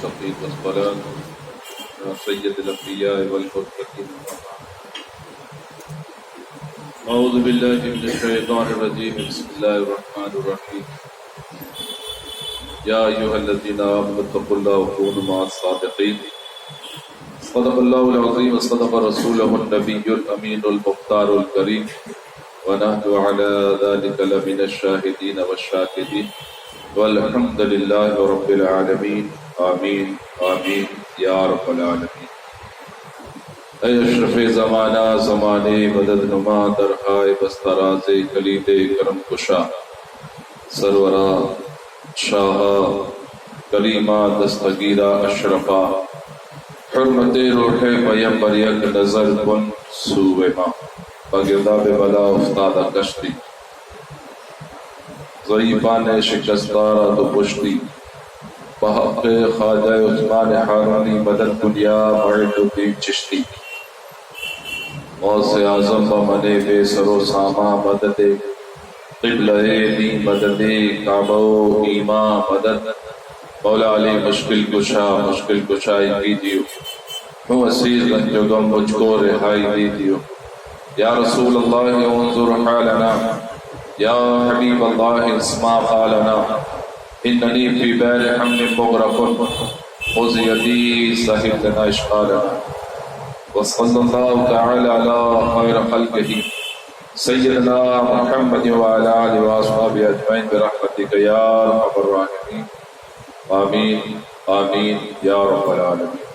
المستقيم والصلاة على سيد الأنبياء والمرسلين. أعوذ بالله من الشيطان الرجيم. بسم الله الرحمن الرحيم. يا أيها الذين آمنوا اتقوا الله وكونوا مع الصادقين. صدق الله العظيم وصدق رسوله النبي الأمين المختار الكريم ونحن على ذلك لمن الشاهدين والشاكرين والحمد لله رب العالمين. آمين آمين یا رب العالمین. اے اشرف زمانہ زمانے مدد نما درہائے بستراز کلید کرم کشا سرورا شاہا کلیمہ دستگیرہ اشرفا حرمت روح پیمبر یک نظر کن سوئے ماں بگرداب بلا افتادہ کشتی ضعیفان شکستارہ تو پشتی بحق خواجہ عثمان حارانی مدد کلیا معید الدین چشتی غوث اعظم بمنے بے سر و ساما مدد قبلہ دی مدد کعبہ و ایمان مدد مولا علی مشکل کشائی کیجیو ہوں عزیز رنج و غم مجھ کو رہائی دیجیو. یا رسول اللہ انظر حالنا یا حبیب اللہ اسمع قالنا اننی فی بیر حمل مغرق خذ یدی صاحب لنا اشقالنا. وصلی اللہ تعالی علی خیر خلقہ سیدنا محمد وعلی آلہ واصحابہ اجمعین برحمتک یا ارحم الراحمین. آمین آمین یا رب العالمین.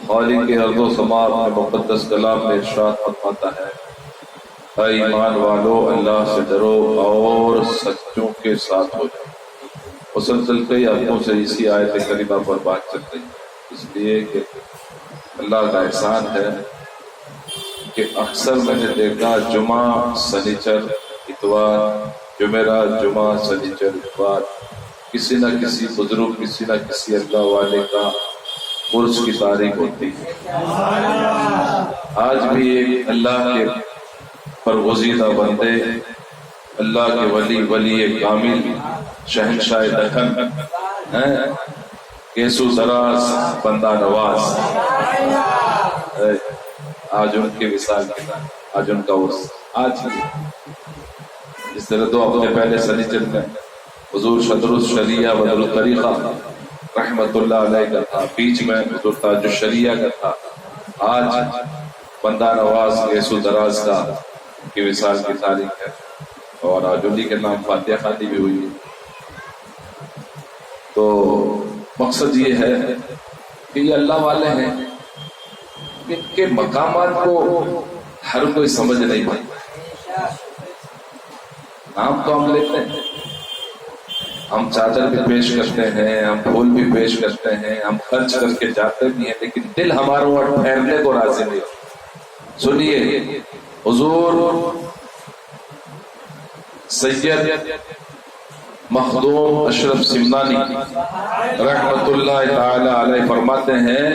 خالق ارض و سماء اپنے مقدس کلام میں ارشاد فرماتا ہے اے ایمان والو اللہ سے ڈرو اور سچوں کے ساتھ ہو جاؤ. مسلسل کئی ہفتوں سے اسی آیت کریمہ پر بات چل رہی ہے، اس لیے کہ اللہ کا احسان ہے کہ اکثر میں نے دیکھا جمعہ سنیچر اتوار جمعرات جمعہ سنیچر اتوار کسی نہ کسی بزرگ کسی نہ کسی اللہ والے کا عرس کی تاریخ ہوتی ہے. آج بھی ایک اللہ کے برگزیدہ بندے اللہ کے ولی کامل شہنشاہ دکن کیسو دراز بندہ نواز آج ان کے وصال کے بعد آج ان کا عرس. آج اس طرح دو ہفتے پہلے سنیچر میں حضور شطر الشریعہ بدر الطریقہ رحمت اللہ علیہ کا تھا، بیچ میں حضور تاج الشریعہ کا تھا. آج بندہ نواز کیسو دراز کا کی وصال کی تاریخ ہے اور آج انہی کے نام فاتحہ خوانی بھی ہوئی ہے. تو مقصد یہ ہے کہ یہ اللہ والے ہیں، ان کے مقامات کو ہر کوئی سمجھ نہیں پاتا. نام تو ہم لیتے ہیں، ہم چادر بھی پیش کرتے ہیں، ہم پھول بھی پیش کرتے ہیں، ہم خرچ کر کے جاتے بھی ہیں، لیکن دل ہمارا وہاں ٹھہرنے کو راضی نہیں. سنیے حضور سید مخدوم اشرف سمنانی رحمت اللہ تعالی علیہ فرماتے ہیں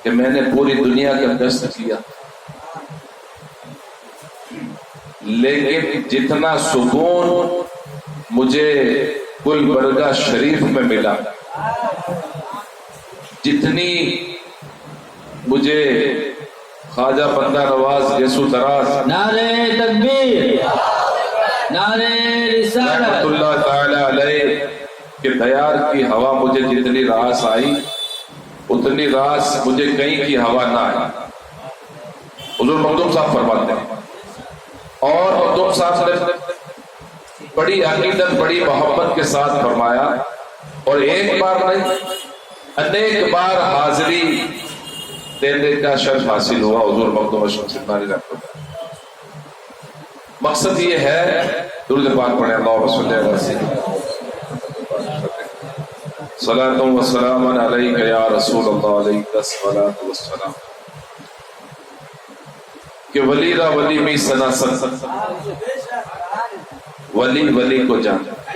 کہ میں نے پوری دنیا کا گشت کیا، لیکن جتنا سکون مجھے گلبرگہ شریف میں ملا، جتنی مجھے خواجہ بندہ نواز یسو دراز نعرہ تکبیر نعرہ رسالت رحمت اللہ تعالی علیہ کے دیار کی ہوا مجھے جتنی راس آئی اتنی راس مجھے کہیں کی ہوا نہ آئی. حضور مخدوم صاحب فرماتے ہیں اور مخدوم صاحب نے بڑی عقیدت بڑی محبت کے ساتھ فرمایا اور ایک بار نہیں انیک بار حاضری دینے کا شرف حاصل ہوا حضور مخدوم اشرف سمنانی رحمۃ اللہ. مقصد یہ ہے درود پاک پڑھیں اللہم صلی علی سیدنا صلاۃ و سلام علیک یا رسول اللہ علیک الصلاۃ والسلام. کہ ولی را ولی می سنا سن ولی ولی کو جانتا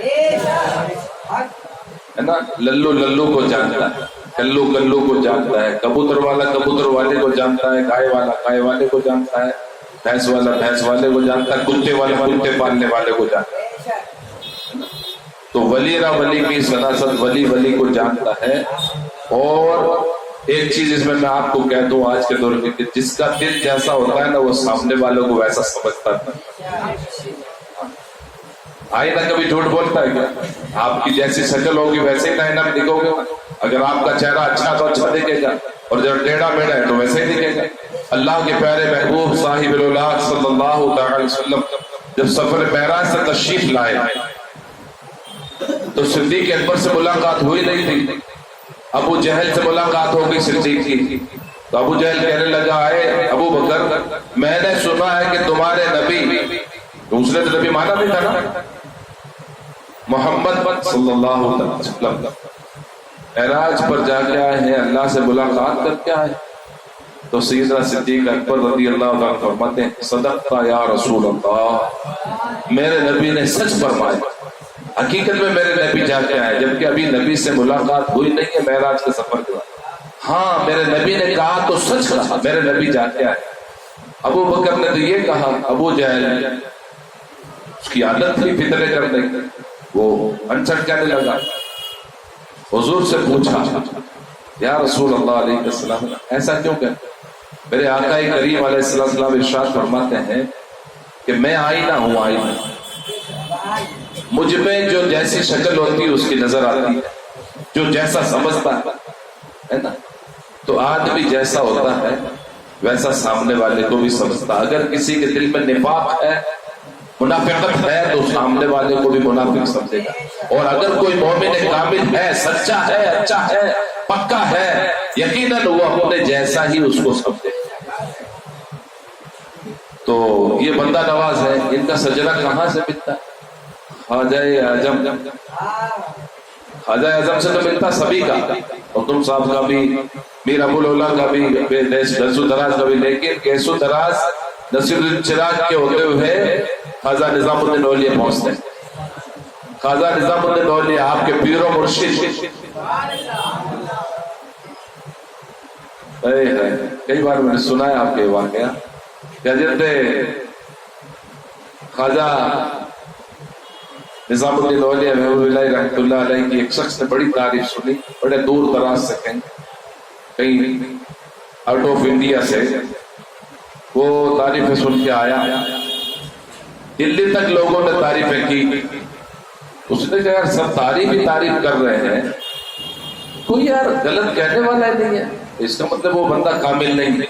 ہے نا، للو للو کو جانتا ہے، کلو کلو کو جانتا ہے، کبوتر والا کبوتر والے کو جانتا ہے، گائے والا گائے والے کو جانتا ہے، بھینس والا بھینس والے کو جانتا ہے، کتے والا کتے پالنے والے کو جانتا ہے. تو ولی را ولی کی سناست ولی ولی کو جانتا ہے. اور ایک چیز اس میں آپ کو کہہ دوں آج کے دور میں کہ جس کا دل جیسا ہوتا ہے نا وہ سامنے والوں کو ویسا سمجھتا ہے. آئینہ کبھی جھوٹ بولتا ہے کیا؟ آپ کی جیسی شکل ہوگی ویسے ہی آئینہ میں دکھو گے. اگر آپ کا چہرہ اچھا تو اچھا دکھے گا اور جب ٹیڑھا میڑھا ہے تو ویسے ہی دکھے گا. اللہ کے پیارے محبوب صاحب الاولاد صلی اللہ تعالی علیہ وسلم جب سفر معراج سے تشریف لائے تو صدیق اکبر سے ملاقات ہوئی نہیں تھی. ابو جہل سے ملاقات ہو گئی صدیق کی. تو ابو جہل کہنے لگا اے ابو بکر میں نے سنا ہے کہ تمہارے نبی, دوسرے تو نبی مانا بھی تھا نا, محمد صلی اللہ علیہ وسلم معراج پر جا کے آئے ہیں, اللہ سے ملاقات کر کے آئے. تو سیدنا صدیق اکبر رضی اللہ عنہ فرماتے ہیں صدقتا یا رسول اللہ, میرے نبی نے سچ فرمایا. حقیقت میں میرے نبی جا کے آئے جبکہ ابھی نبی سے ملاقات ہوئی نہیں ہے معراج کے سفر کے بعد. ہاں میرے نبی نے کہا تو سچ کہا, میرے نبی جا کے آئے. ابو بکر نے تو یہ کہا, ابو جہل اس کی عادت تھی فتنے کرنے کی, وہ انچٹ کہنے لگا. حضور سے پوچھا یا رسول اللہ علیہ السلام ایسا کیوں کہ میرے آقا کریم علیہ السلام ارشاد فرماتے ہیں کہ میں آئینہ ہوں, آئینہ مجھ میں جو جیسی شکل ہوتی ہے اس کی نظر آتی ہے, جو جیسا سمجھتا ہے نا, تو آدمی جیسا ہوتا ہے ویسا سامنے والے کو بھی سمجھتا. اگر کسی کے دل میں نفاق ہے, منافقت ہے, تو سامنے والے کو بھی منافق سمجھے گا. اور اگر کوئی مومن کامل ہے, سچا ہے, اچھا ہے, پکا ہے, یقیناً وہ اپنے جیسا ہی اس کو سمجھے. تو یہ بندہ نواز ہے, ان کا سجدہ کہاں سے ملتا ہے؟ خواجہ اعظم, خواجہ اعظم سے تو ملتا سبھی کا, اور تم صاحب کا بھی, میر ابو الولا کا بھی, نصیر دراز کا بھی. لیکن کیسو دراز نصیر الچراغ کے ہوتے ہوئے خواجہ نظام الدین اولیاء پہنچتے ہیں. خواجہ نظام الدین اولیاء آپ کے پیر و مرشد. کئی بار میں نے سنا ہے آپ کے واقعہ کہ حضرت خواجہ نظام الدین اولیاء محبوب اللہ رحمۃ اللہ علیہ کی ایک شخص نے بڑی تعریف سنی, بڑے دور دراز سے, کہیں آؤٹ آف انڈیا سے وہ تعریفیں سن کے آیا. دلی تک لوگوں نے تعریفیں کی. اس نے کہا یار سب تعریف ہی تعریف کر رہے ہیں, کوئی یار غلط کہنے والا ہی نہیں ہے, اس کا مطلب وہ بندہ کامل نہیں ہے.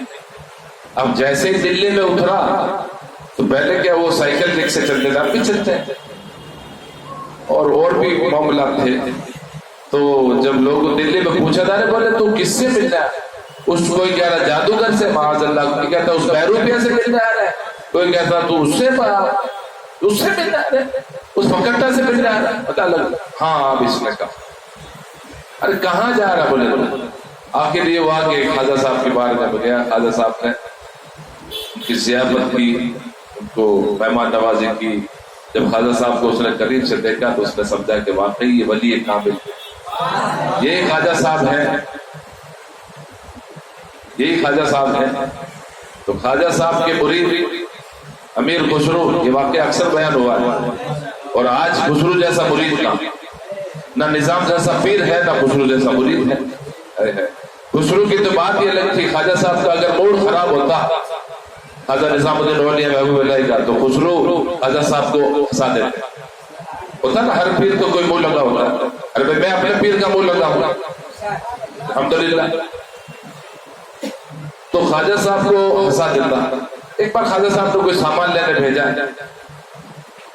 اب جیسے ہی دلی میں اترا تو پہلے کیا وہ سائیکل رکشے چلتے تھے, اب بھی چلتے ہیں, اور بھی معاملات تھے. تو جب لوگ دلی میں پوچھا تھا بولے تو کس سے ملنا ہے, اس کوئی کہہ رہا جادوگر سے, معاذ اللہ, کوئی کہتا اس بیروپیہ سے ملنا آ رہا ہے, کوئی کہتا تو اس سے ملنا آ رہا ہے, اس پکٹا سے ملنا آ رہا ہے. پتا لگ ہاں اب اس نے کہا ارے کہاں جا رہا بولے. آخر یہ ہوا کہ خواجہ صاحب کے بارے میں گیا. خواجہ صاحب نے ان کی ضیافت کی, ان کو مہمان نوازی کی. جب خواجہ صاحب کو اس نے قریب سے دیکھا تو اس نے سمجھا کہ واقعی یہ ولی کامل, یہی خواجہ صاحب ہے, یہی خواجہ صاحب ہے. تو خواجہ صاحب کے مرید امیر خسرو, یہ واقعہ اکثر بیان ہوا ہے, اور آج خسرو جیسا مرید نہ نظام جیسا پیر ہے, نہ خسرو جیسا مرید ہے. خسرو کی تو بات یہ الگ تھی, خواجہ صاحب کا اگر موڈ خراب ہوتا خواجہ نظام الدین اولیاء محبوب اللہ کا, تو خسرو خواجہ صاحب کو ہنسا دیتے. ہوتا نا ہر پیر کو کوئی منہ لگا ہوتا ہے, ارے میں اپنے پیر کا منہ لگا ہوں الحمدللہ. تو خواجہ صاحب کو ہنسا دیتا. ایک بار خواجہ صاحب کو کوئی سامان لینے بھیجا ہے,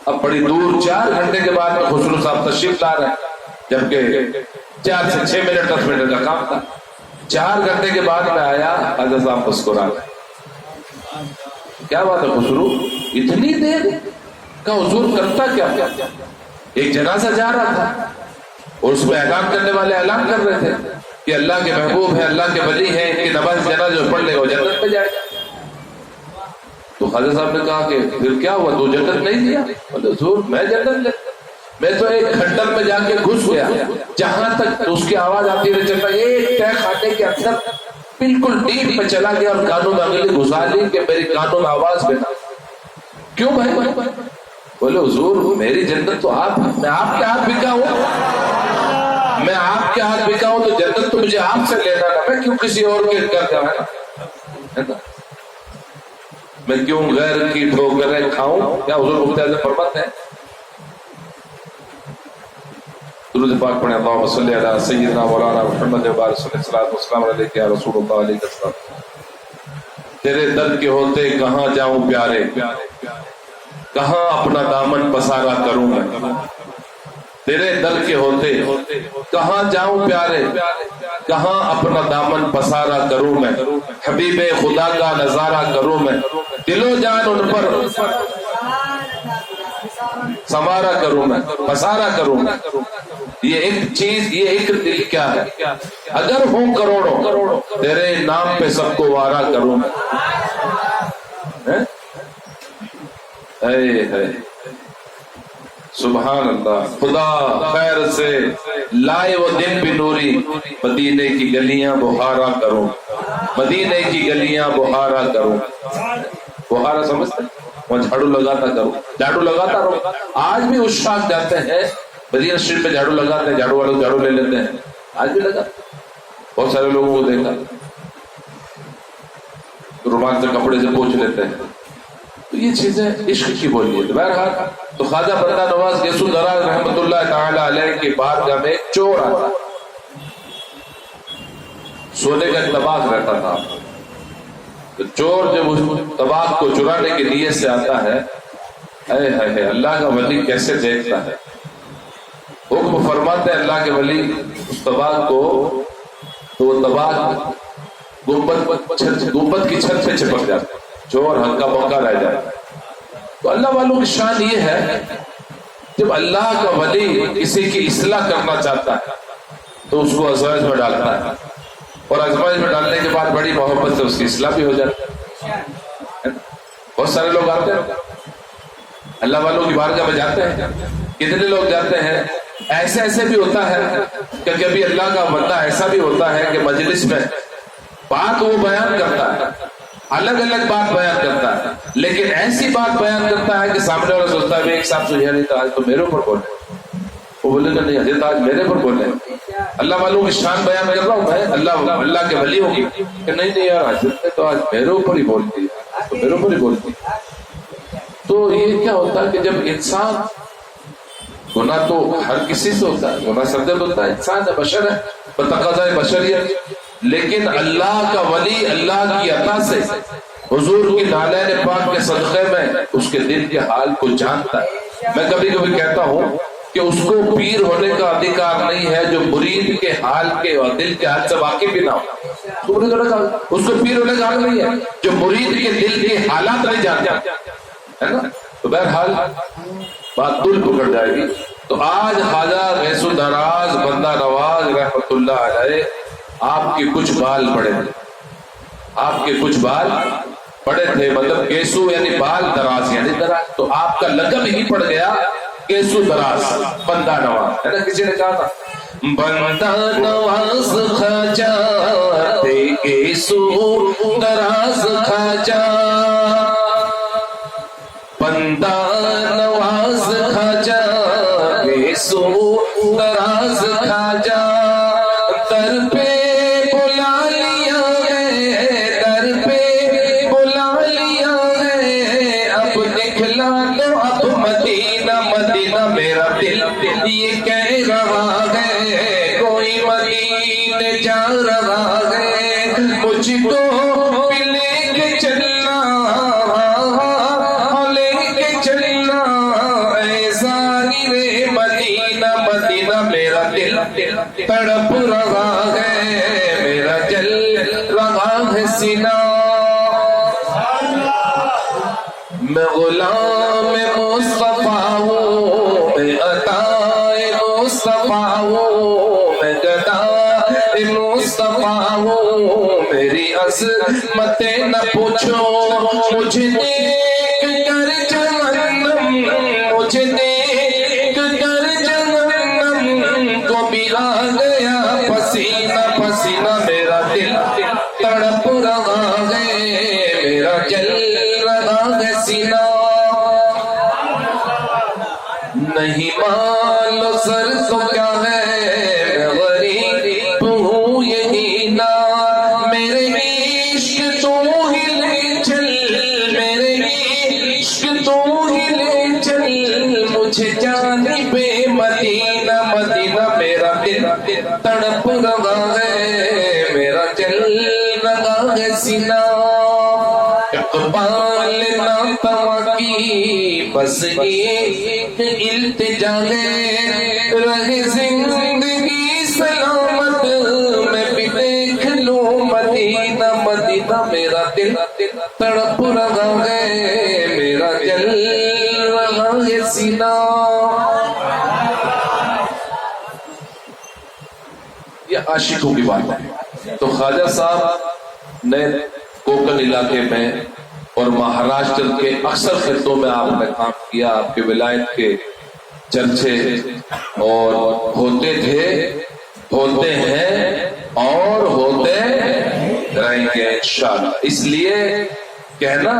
اب بڑی دور 4 گھنٹے کے بعد میں خسرو صاحب تشریف لا رہے ہیں, جبکہ 4 سے 6 منٹ 10 منٹ کا کام تھا. 4 گھنٹے کے بعد میں آیا, خواجہ صاحب مسکرا رہے. کیا بات ہے خسرو, اتنی دیر کا حضور کرتا کیا؟ ایک جنازہ جا رہا تھا اور اس میں اعلان کرنے والے اعلان کر رہے تھے کہ اللہ کے محبوب ہے, اللہ کے ولی ہیں, ان کی نماز جنازہ جو پڑھ لے وہ جنت میں جائے. تو خواجہ صاحب نے کہا کہ پھر کیا ہوا, تو جنت نہیں دیا؟ بولے حضور میں جنت میں تو ایک کھنڈر میں جا کے گھس گیا, جہاں تک اس کی آواز آتی رہی چلتا, ایک تہ خانے کے اندر بالکل ڈیپ میں چلا گیا اور کانوں میں انگلی گھسا لی کہ میری کانوں میں آواز بنا. کیوں بھائی بولے حضور میری جنت تو آپ، میں آپ کے ہاتھ بکا ہوں، میں آپ کے ہاتھ بکا ہوں تو جنت تو مجھے آپ سے لینا نا، میں کیوں کسی اور کے کر نا، میں کیوں غیر کی ٹھوکریں کھاؤں؟ کیا حضور مفتی اعظم فرماتے ہیں؟ درود پاک پڑھیں، اللہم صلی علی سیدنا مولانا محمد وبارک صلی اللہ علیہ وسلم علیہ یا رسول اللہ علیہ وسلم۔ تیرے در کے ہوتے کہاں جاؤں پیارے، کہاں اپنا دامن پسارا کروں میں، تیرے در کے ہوتے کہاں جاؤں پیارے، کہاں اپنا دامن پسارا کروں میں، حبیب خدا کا نظارہ کروں میں، دل و جان ان پر سنوارا کروں میں، پسارا کروں میں۔ یہ ایک چیز، یہ ایک دل کیا ہے، اگر ہوں کروڑوں تیرے نام پہ سب کو وارا کروں میں۔ سبحان اللہ، خدا خیر سے لائے وہ دن بھی نوری، مدینے کی گلیاں بہارا کروں، مدینے کی گلیاں بہارا کروں۔ بہارا سمجھتے ہیں؟ وہ جھاڑو لگاتا کروں، جھاڑو لگاتا رہو۔ آج بھی اس شاخ جاتے ہیں مدینہ شریف پہ جھاڑو لگاتے ہیں، جھاڑو والے جھاڑو لے لیتے ہیں، آج بھی لگاتے ہیں۔ بہت سارے لوگوں کو دیکھا رومال سے کپڑے سے پوچھ لیتے ہیں، تو یہ چیزیں عشق کی بولی ہے۔ بہرحال تو خواجہ بندہ نواز گیسو دراز رحمۃ اللہ تعالی علیہ کی بارگاہ میں ایک چور آتا، سونے کا طباق رہتا تھا، تو چور جب اس طباق کو چرانے کی نیت سے آتا ہے، اے ہے اللہ کا ولی کیسے دیکھتا ہے، حکم فرماتے ہیں اللہ کے ولی اس طباق کو، تو وہ طباق گنبد کی چھت پہ چپک جاتا ہے، چور ہلکا پکا رہ جاتا ہے۔ تو اللہ والوں کی شان یہ ہے، جب اللہ کا ولی کسی کی اصلاح کرنا چاہتا ہے تو اس کو آزمائش میں ڈالتا ہے، اور آزمائش میں ڈالنے کے بعد بڑی محبت سے اس کی اصلاح بھی ہو جاتی ہے۔ بہت سارے لوگ آتے ہیں اللہ والوں کی بارگاہ میں جاتے ہیں، کتنے لوگ جاتے ہیں، ایسے بھی ہوتا ہے کہ کبھی اللہ کا بندہ ایسا بھی ہوتا ہے کہ مجلس میں بات وہ بیان کرتا ہے، الگ الگ بات بیان کرتا ہے، لیکن ایسی بات بیان کرتا ہے کہ سامنے والا سوچتا ہے ایک صاحب سے نہیں تو آج تو میرے اوپر بولے، وہ بولے گا نہیں حضرت آج میرے اوپر بولے۔ اللہ والوں کی شان بیان کر رہا ہوں میں، اللہ کے ولی ہوگی کہ نہیں یار حضرت نے تو آج میرے اوپر ہی بولتی ہے، تو میرے اوپر ہی بولتی۔ تو یہ کیا ہوتا ہے کہ جب انسان، گناہ تو ہر کسی سے ہوتا ہے، گناہ سرزد ہوتا ہے، انسان ہے، بشر ہے، بتقاضۂ بشریت، لیکن اللہ کا ولی اللہ کی عطا سے حضور کی نالین پاک کے صدقے میں اس کے دل کے حال کو جانتا ہے۔ میں کبھی کبھی کہتا ہوں کہ اس کو پیر ہونے کا ادھیکار نہیں ہے جو مرید کے حال کے اور دل کے حال سے واقف بھی نہ ہو، اس کو پیر ہونے کا حق نہیں ہے جو مرید کے دل کے حالات نہیں جانتا ہے نا۔ تو بہرحال بات دل پکڑ جائے گی۔ تو آج خواجہ غیث الدراز بندہ نواز رحمت اللہ علیہ آپ کے کچھ بال بڑے تھے، آپ کے کچھ بال بڑے تھے، مطلب گیسو یعنی بال، دراز یعنی دراز، تو آپ کا لقب ہی پڑ گیا گیسو دراز بندہ نواز، ہے نا۔ کسی نے کہا تھا بندہ نواز خواجہ تھے گیسو دراز خواجہ، بندہ نواز خواجہ گیسو دراز خواجہ، در پہ بلا لیا ہے، در پہ بلا لیا ہے، اب نکلا تو اب مدینہ مدینہ میرا دل یہ کہہ رہا ہے، کوئی مدینے جا رہا ہے، مجھ کو بھی لے کے چلنا، لے کے چلنا، اے زائر مدینہ مدینہ میرا دل تڑپ رہا ہے، میرا جل رہا ہے سینہ، میں غلام مصطفیٰ ہوں، میں عطائے مصطفیٰ ہوں، میں گدائے مصطفیٰ ہوں، میری عظمتیں نہ پوچھو، مجھے دیکھ کر جہنم، مجھے دیکھ کر جہنم کو بھی آ گیا پسینہ پسینہ، میرا دل تڑپ رہا ہے، میرا جل رہا ہے سینہ۔ نظر تو کیا ہے میں غریب ہوں یہی نا میرے عشق تو ہی لے چل میرے عشق تو ہی لے چل مجھے جانب مدینہ مدینہ میرا دل تڑپ رہا ہے میرا چل رہا ہے سینہ اقبال ناتواں کی بس ایک التجا ہے رہے زندگی سلامت میں بھی دیکھ لوں مدینہ مدینہ میرا دل تڑپ رہا ہے میرا جل رہا ہے سینہ. یہ عاشقوں کی بات ہے. تو خواجہ صاحب نے کوکن علاقے میں اور مہاراشٹر کے اکثر خطوں میں آپ نے کام کیا. آپ کے ولایت کے چرچے اور ہوتے تھے ہوتے ہیں اور ہوتے رہیں گے انشاءاللہ. اس لیے کہنا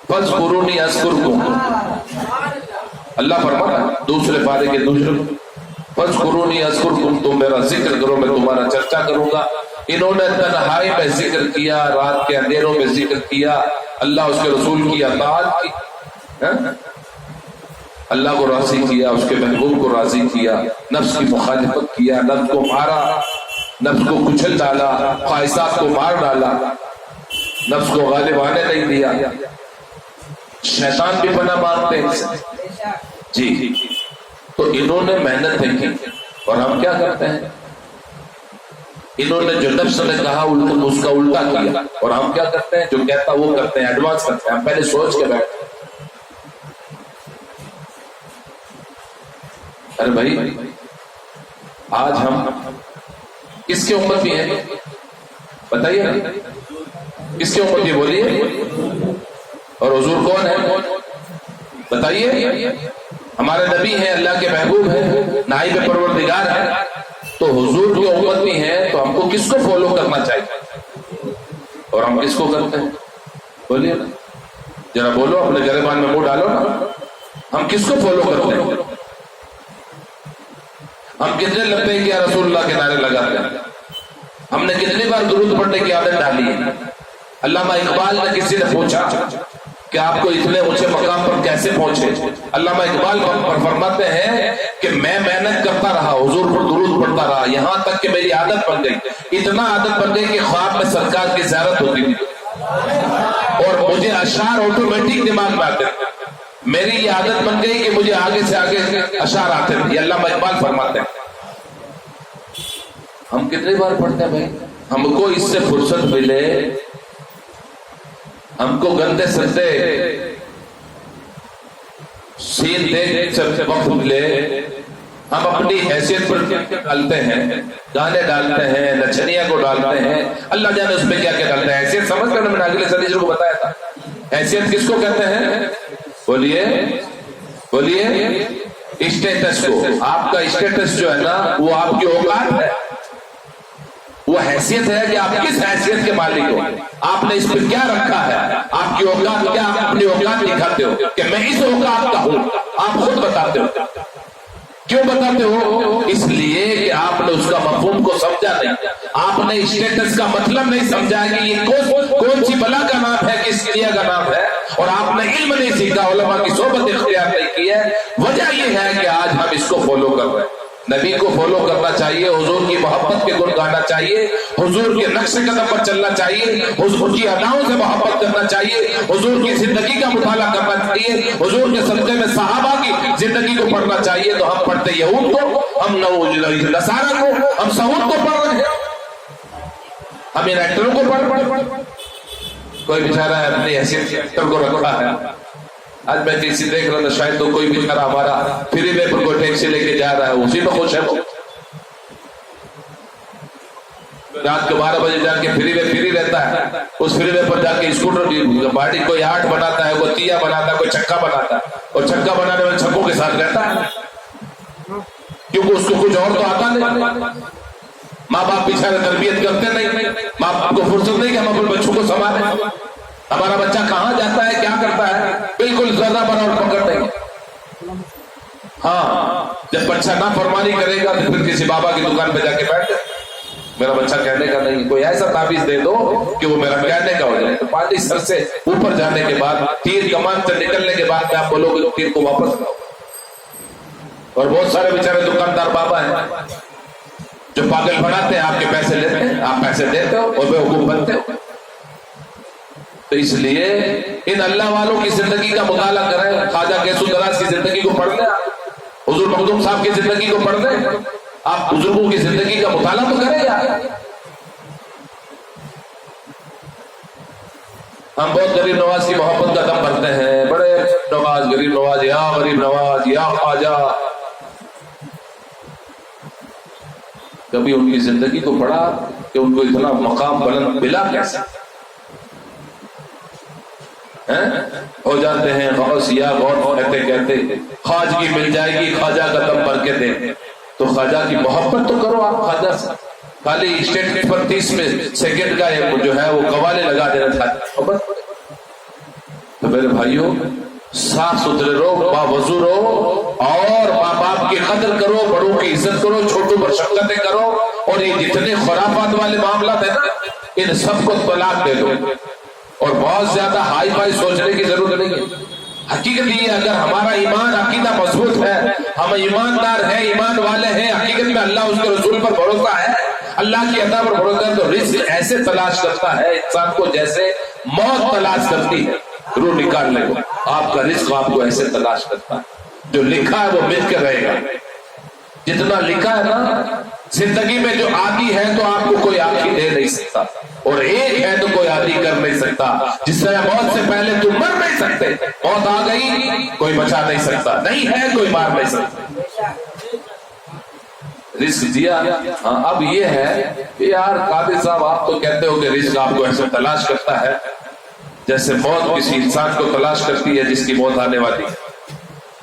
فاذکرونی اذکرکم اللہ فرماتا ہے دوسرے پارے کے دوسرے فاذکرونی اذکرکم تم میرا ذکر کرو میں تمہارا چرچا کروں گا. انہوں نے تنہائی میں ذکر کیا رات کے اندھیروں میں ذکر کیا اللہ اس کے رسول کی اطاعت کی اللہ کو راضی کیا اس کے محبوب کو راضی کیا نفس کی مخالفت کیا نفس کو مارا نفس کو کچل ڈالا خواہشات کو مار ڈالا نفس کو غالب آنے نہیں دیا. شیطان بھی پناہ مانگتے ہیں جی. تو انہوں نے محنت دیکھی اور ہم کیا کرتے ہیں انہوں نے جو نفس نے کہا اس کا الٹا کیا اور ہم کیا کرتے ہیں جو کہتا وہ کرتے ہیں ایڈوانس کرتے ہیں. ہم پہلے سوچ کے بیٹھتے ہیں ارے بھائی آج ہم کس کے امتی ہیں بتائیے نا کس کے امتی بولیے اور حضور کون ہے بتائیے. ہمارے نبی ہیں اللہ کے محبوب ہیں نائب پروردگار ہیں تو حضور کی امت بھی ہیں تو ہم کو کس کو فالو کرنا چاہیے اور ہم کس کو کرتے ہیں بولیے نا ذرا بولو اپنے گریبان میں منہ ڈالو نا. ہم کس کو فالو کرتے ہیں ہم کتنے لبیک یا رسول اللہ کے نعرے لگاتے ہیں ہم نے کتنی بار درود پڑھنے کی عادت ڈالی ہے. علامہ اقبال نے کسی نے پوچھا کہ آپ کو اتنے اونچے مقام پر کیسے پہنچے. علامہ اقبال پر فرماتے ہیں کہ میں محنت کرتا رہا حضور پر درود پڑھتا رہا یہاں تک کہ میری عادت بن گئی اتنا عادت بن گئی کہ خواب میں سرکار کی زیارت ہوتی تھی اور مجھے اشعار آٹومیٹک دماغ میں آتے تھے. میری یہ عادت بن گئی کہ مجھے آگے سے آگے اشعار آتے تھے. یہ علامہ اقبال فرماتے ہیں. ہم کتنی بار پڑھتے ہیں بھائی ہم کو اس سے فرصت ملے ہم کو گندے سندے سین دیکھ سے وقت ملے ہم اپنی حیثیت پر ڈالتے ہیں گانے ڈالتے ہیں نچنیا کو ڈالتے ہیں اللہ جانے اس میں کیا کیا ڈالتے ہیں. حیثیت سمجھ کر میں نے اگلے سلیجر کو بتایا تھا حیثیت کس کو کہتے ہیں بولیے بولیے اسٹیٹس کو. آپ کا اسٹیٹس جو ہے نا وہ آپ کی اوقات ہے وہ حیثیت ہے کہ آپ کس حیثیت کے مالک ہو آپ نے اس پہ کیا رکھا ہے آپ کی اوقات کیا آپ اپنی اوقات دکھاتے ہو کہ میں اس اوقات کا ہوں آپ خود بتاتے ہو. کیوں بتاتے ہو اس لیے کہ آپ نے اس کا مفہوم کو سمجھا نہیں آپ نے اسٹیٹس کا مطلب نہیں سمجھا کہ یہ کون سی بلا کا نام ہے کس کریا کا نام ہے اور آپ نے علم نہیں سیکھا علماء کی صحبت اختیار نہیں کی ہے. وجہ یہ ہے کہ آج ہم اس کو فالو کر رہے ہیں. نبی کو فالو کرنا چاہیے حضور کی محبت کے گن گانا چاہیے حضور کے نقش قدم پر چلنا چاہیے حضور کی اداؤں سے محبت کرنا چاہیے حضور کی زندگی کا مطالعہ کرنا چاہیے حضور کے صدقے میں صحابہ کی زندگی کو پڑھنا چاہیے. تو ہم پڑھتے یہود کو ہم نصارہ کو ہم سعود کو پڑھ رہے ہیں ہم ان ایکٹروں کو پڑھ کوئی بیچارہ ہے اپنی حیثیت ایکٹر کو رکھا ہے. آج میں ٹیکسی دیکھ رہا تھا شاید تو کوئی بیچارہ ہمارا فری وے پر کوئی ٹیکسی لے کے جا رہا ہے اسی میں خوش ہے وہ رات کے 12 بجے جا کے فری وے فری رہتا ہے اس فری وے پر جا کے اسکوٹر باڈی کوئی 8 بناتا ہے کوئی 30 بناتا ہے کوئی چھکا بناتا ہے اور چھکا بنانے والے چھکوں کے ساتھ رہتا ہے کیونکہ اس کو کچھ اور تو آتا نہیں. ماں باپ بیچارے تربیت کرتے نہیں ماں باپ کو فرصت نہیں کہ ہم اپنے بچوں کو سنبھالیں. ہمارا بچہ کہاں جاتا ہے کیا کرتا ہے بالکل زیادہ بنا اور پکڑ دیں گے. ہاں جب بچہ نافرمانی کرے گا تو پھر کسی بابا کی دکان پہ جا کے بیٹھ جائے، میرا بچہ کہنے کا نہیں، کوئی ایسا تعویذ دے دو کہ وہ میرا کہنے کا ہو جائے۔ تو پانی سر سے اوپر جانے کے بعد، تیر کمان سے نکلنے کے بعد میں آپ بولو گے تیر کو واپس لاؤ۔ اور بہت سارے بیچارے دکاندار بابا ہیں جو پاگل بناتے ہیں، آپ کے پیسے لیتے ہیں، آپ پیسے دیتے ہو اور بیوقوف بنتے ہو۔ تو اس لیے ان اللہ والوں کی زندگی کا مطالعہ کریں۔ خواجہ کیسو دراز کی زندگی کو پڑھ لیں، حضور مخدوم صاحب کی زندگی کو پڑھ لیں، آپ بزرگوں کی زندگی کا مطالعہ تو کریں یار۔ ہم بہت غریب نواز کی محبت کا دم بھرتے ہیں، بڑے نواز، غریب نواز، یا غریب نواز، یا خواجہ۔ کبھی ان کی زندگی کو پڑھا کہ ان کو اتنا مقام بلند ملا کیسے؟ ہو جاتے ہیں غوث یا غوث کہتے کہتے خواجگی مل جائے گی، خواجہ کا دم بھر کے دے۔ تو خواجہ کی محبت تو کرو آپ خواجہ سے، خالی اسٹیٹ پر 30 میں سیکنڈ کا جو ہے وہ قوالے لگا دینا تھا۔ تو میرے بھائیوں، صاف ستھرے رہو، باوضو رہو، اور ماں باپ کی قدر کرو، بڑوں کی عزت کرو، چھوٹوں پر شفقتیں کرو، اور یہ جتنے خرافات والے معاملات ہیں نا، ان سب کو طلاق دے دو، اور بہت زیادہ ہائی فائی سوچنے کی ضرورت نہیں ہے۔ حقیقت یہ ہے، اگر ہمارا ایمان عقیدہ مضبوط ہے، ہم ایماندار ہیں، ایمان والے ہیں، حقیقت میں اللہ اس کے رسول پر بھروسہ ہے، اللہ کی عطا پر بھروسہ ہے، تو رزق ایسے تلاش کرتا ہے انسان کو جیسے موت تلاش کرتی ہے روح نکالنے کو۔ آپ کا رزق آپ کو ایسے تلاش کرتا ہے، جو لکھا ہے وہ مل کے رہے گا۔ جتنا لکھا ہے نا زندگی میں، جو عادی ہے تو آپ کو کوئی آخری دے نہیں سکتا، اور ایک ہے تو کوئی عادی کر نہیں سکتا۔ جس طرح موت سے پہلے تم مر نہیں سکتے، موت آ گئی کوئی بچا نہیں سکتا، نہیں ہے کوئی مار نہیں سکتا۔ رزق دیا۔ ہاں اب یہ ہے کہ یار قادر صاحب آپ تو کہتے ہو کہ رزق آپ کو ایسے تلاش کرتا ہے جیسے موت کسی انسان کو تلاش کرتی ہے جس کی موت آنے والی ہے۔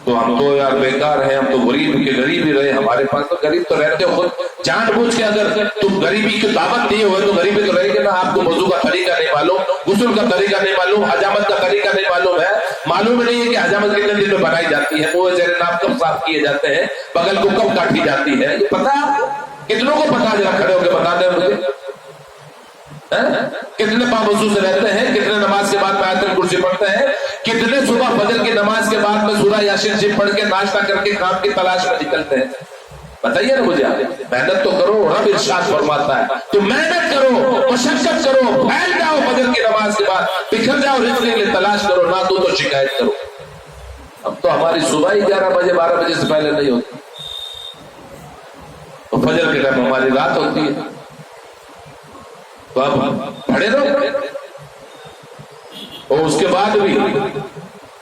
تو ہم تو یار بیکار ہیں، ہم تو غریب کے غریب ہی رہے، ہمارے پاس تو غریب تو رہتے ہو خود جان بوجھ کے۔ اگر تم غریبی کی دعوت دیے ہوئے تو غریبی تو رہے گی نا۔ آپ کو وضو کا طریقہ نہیں معلوم، غسل کا طریقہ نہیں معلوم، حجامت کا طریقہ نہیں معلوم ہے، معلوم ہی نہیں ہے کہ حجامت کتنے دن میں بنائی جاتی ہے، منہ زیر ناف کب صاف کیے جاتے ہیں، بغل کو کب کاٹی جاتی ہے، یہ پتا کتنوں کو پتا؟ جرا کھڑے ہو کے بتا دیں مجھے، کتنے پابندی سے رہتے ہیں، کتنے نماز کے بعد میں آیت الکرسی پڑھتے ہیں، کتنے صبح فجر کی نماز کے بعد میں سورہ یاسین شریف پڑھ کے ناشتہ کر کے کام کی تلاش میں نکلتے ہیں؟ بتائیے نا مجھے۔ محنت تو کرو، رب ارشاد فرماتا ہے تو محنت کرو، مشقت کرو، پھیل جاؤ فجر کی نماز کے بعد، بکھر جاؤ، رزق کے لیے تلاش کرو، نہ تو شکایت کرو۔ اب تو ہماری صبح 11 بجے 12 بجے سے پہلے نہیں ہوتی، تو فجر کے ٹائم ہماری رات ہوتی ہے، تو اب پڑھے رہو۔ اور اس کے بعد بھی